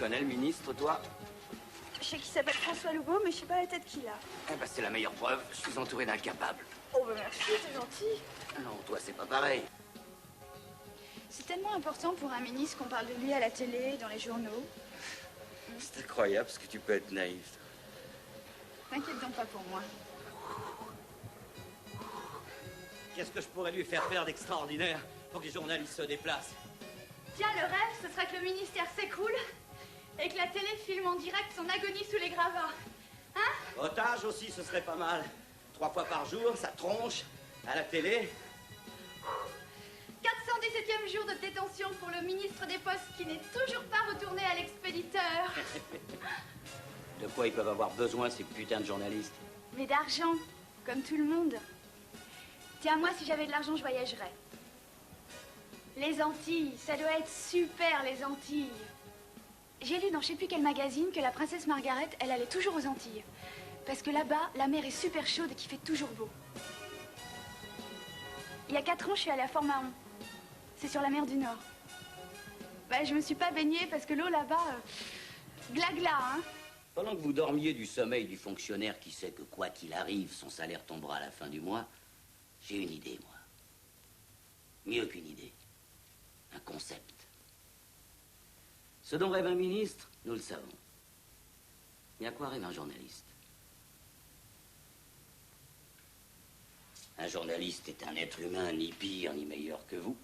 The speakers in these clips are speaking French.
connais le ministre, toi? Je sais qu'il s'appelle François Legault, mais je sais pas la tête qu'il a. Eh ben, c'est la meilleure preuve. Je suis entouré d'incapables. Oh, bah merci, c'est gentil. Non, toi, c'est pas pareil. C'est tellement important pour un ministre qu'on parle de lui à la télé, dans les journaux. C'est incroyable ce que tu peux être naïf. T'inquiète donc pas pour moi. Qu'est-ce que je pourrais lui faire d'extraordinaire pour que les journalistes se déplacent? Tiens, le rêve, ce serait que le ministère s'écroule et que la télé filme en direct son agonie sous les gravats. Hein? Otage aussi, ce serait pas mal. 3 fois par jour, ça tronche, à la télé. 417e jour de détention pour le ministre des Postes qui n'est toujours pas retourné à l'expéditeur. De quoi ils peuvent avoir besoin, ces putains de journalistes? Mais d'argent, comme tout le monde. Tiens, moi, si j'avais de l'argent, je voyagerais. Les Antilles, ça doit être super, les Antilles. J'ai lu dans je sais plus quel magazine que la princesse Margaret, elle allait toujours aux Antilles. Parce que là-bas, la mer est super chaude et qu'il fait toujours beau. Il y a 4 ans, je suis allée à Fort-Mahon. C'est sur la mer du Nord. Bah, je me suis pas baignée parce que l'eau là-bas, gla-gla, hein. Pendant que vous dormiez du sommeil du fonctionnaire qui sait que quoi qu'il arrive, son salaire tombera à la fin du mois, j'ai une idée, moi. Mieux qu'une idée. Un concept. Ce dont rêve un ministre, nous le savons. Mais à quoi rêve un journaliste? Un journaliste est un être humain ni pire ni meilleur que vous,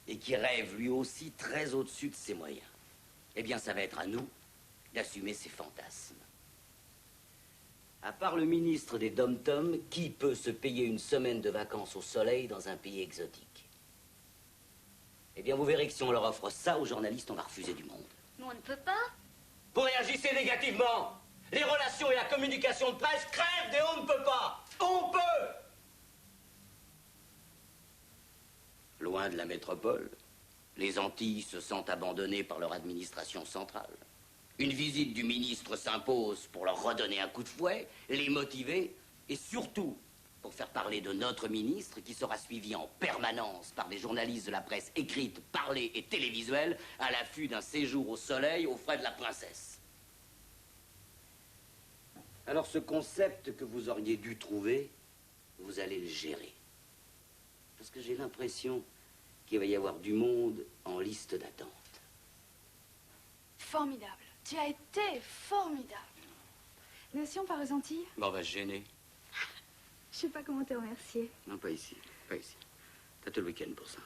et qui rêve lui aussi très au-dessus de ses moyens. Eh bien, ça va être à nous d'assumer ses fantasmes. À part le ministre des Dom-Tom, qui peut se payer une semaine de vacances au soleil dans un pays exotique? Eh bien, vous verrez que si on leur offre ça aux journalistes, on va refuser du monde. Mais on ne peut pas. Vous réagissez négativement. Les relations et la communication de presse crèvent et on ne peut pas. On peut. Loin de la métropole, les Antilles se sentent abandonnées par leur administration centrale. Une visite du ministre s'impose pour leur redonner un coup de fouet, les motiver et surtout pour faire parler de notre ministre qui sera suivi en permanence par des journalistes de la presse écrite, parlée et télévisuelle à l'affût d'un séjour au soleil aux frais de la princesse. Alors ce concept que vous auriez dû trouver, vous allez le gérer. Parce que j'ai l'impression qu'il va y avoir du monde en liste d'attente. Formidable. Tu as été formidable. Nous aussi, on part aux Antilles? Bon, on va se gêner. Je sais pas comment te remercier. Non, pas ici. Pas ici. T'as tout le week-end pour ça.